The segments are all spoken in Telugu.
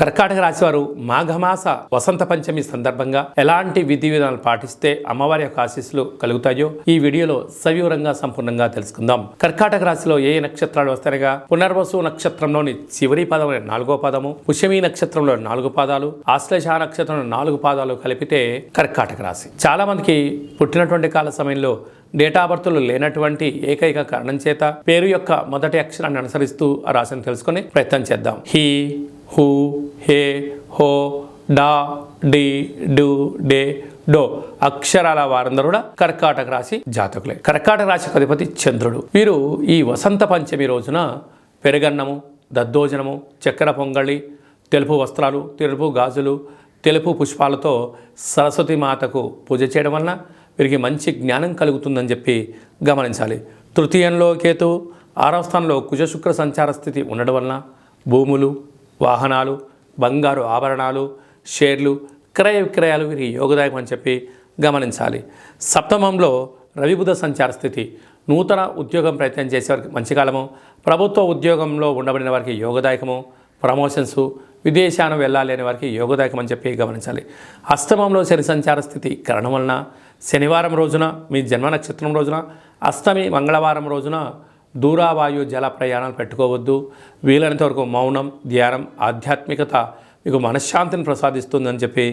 కర్కాటక రాశి వారు మాఘమాస వసంత పంచమి సందర్భంగా ఎలాంటి విధి విధానాలు పాటిస్తే అమ్మవారి యొక్క ఆశీస్సులు కలుగుతాయో ఈ వీడియోలో సవివరంగా సంపూర్ణంగా తెలుసుకుందాం. కర్కాటక రాశిలో ఏ నక్షత్రాలు వస్తాయనగా పునర్వసు నక్షత్రంలోని చివరి పదం 4వ పదము, పుష్యమి నక్షత్రంలో 4 పాదాలు, ఆశ్లేష నక్షత్రంలో 4 పాదాలు కలిపితే కర్కాటక రాశి. చాలా మందికి పుట్టినటువంటి కాల సమయంలో డేటా బర్త్లు లేనటువంటి ఏకైక కారణం చేత పేరు యొక్క మొదటి అక్షరాన్ని అనుసరిస్తూ ఆ రాశిని తెలుసుకుని ప్రయత్నం చేద్దాం. హీ, హూ, హే, హో, డా, డి, డు, డే, డో అక్షరాల వారందరూ కూడా కర్కాటక రాశి జాతకులే. కర్కాటక రాశి అధిపతి చంద్రుడు. వీరు ఈ వసంత పంచమి రోజున పెరుగన్నము, దద్దోజనము, చక్కెర పొంగళి, తెలుపు వస్త్రాలు, తెలుపు గాజులు, తెలుపు పుష్పాలతో సరస్వతి మాతకు పూజ చేయడం వలన వీరికి మంచి జ్ఞానం కలుగుతుందని చెప్పి గమనించాలి. తృతీయంలో కేతు, 6వ స్థానంలో కుజశుక్ర సంచార స్థితి ఉండడం వలన భూములు, వాహనాలు, బంగారు ఆభరణాలు, షేర్లు, క్రయ విక్రయాలు వీరికి యోగదాయకం అని చెప్పి గమనించాలి. సప్తమంలో రవి బుధ సంచార స్థితి, నూతన ఉద్యోగం ప్రయత్నం చేసేవారికి మంచి కాలము, ప్రభుత్వ ఉద్యోగంలో ఉండబడిన వారికి యోగదాయకము, ప్రమోషన్సు, విదేశానం వెళ్ళాలి అనే వారికి యోగదాయకం అని చెప్పి గమనించాలి. అష్టమంలో శని సంచార స్థితి కారణం వలన శనివారం రోజున మీ జన్మ నక్షత్రం రోజున, అష్టమి మంగళవారం రోజున దూరావాయు జల ప్రయాణాలు పెట్టుకోవద్దు. వీలైనంత వరకు మౌనం, ధ్యానం, ఆధ్యాత్మికత మీకు మనశ్శాంతిని ప్రసాదిస్తుందని చెప్పి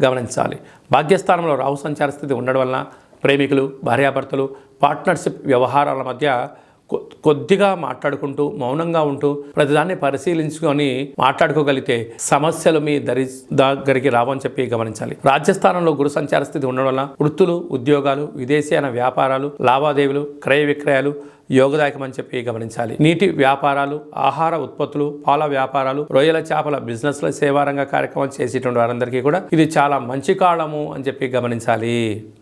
గమనించాలి. భాగ్యస్థానంలో రాహు సంచార స్థితి ఉండడం వలన ప్రేమికులు, భార్యాభర్తలు, పార్ట్నర్షిప్ వ్యవహారాల మధ్య కొద్దిగా మాట్లాడుకుంటూ మౌనంగా ఉంటూ ప్రతిదాన్ని పరిశీలించుకొని మాట్లాడుకోగలిగితే సమస్యలు మీ దగ్గరికి రావని చెప్పి గమనించాలి. రాజ్యస్థానంలో గురు సంచార స్థితి ఉండడం వల్ల వృత్తులు, ఉద్యోగాలు, విదేశీయాన వ్యాపారాలు, లావాదేవీలు, క్రయ విక్రయాలు యోగదాయకం అని చెప్పి గమనించాలి. నీటి వ్యాపారాలు, ఆహార ఉత్పత్తులు, పాల వ్యాపారాలు, రొయ్యల చేపల బిజినెస్ల సేవారంగ కార్యక్రమాలు చేసేటువంటి వారందరికీ కూడా ఇది చాలా మంచి కాలము అని చెప్పి గమనించాలి.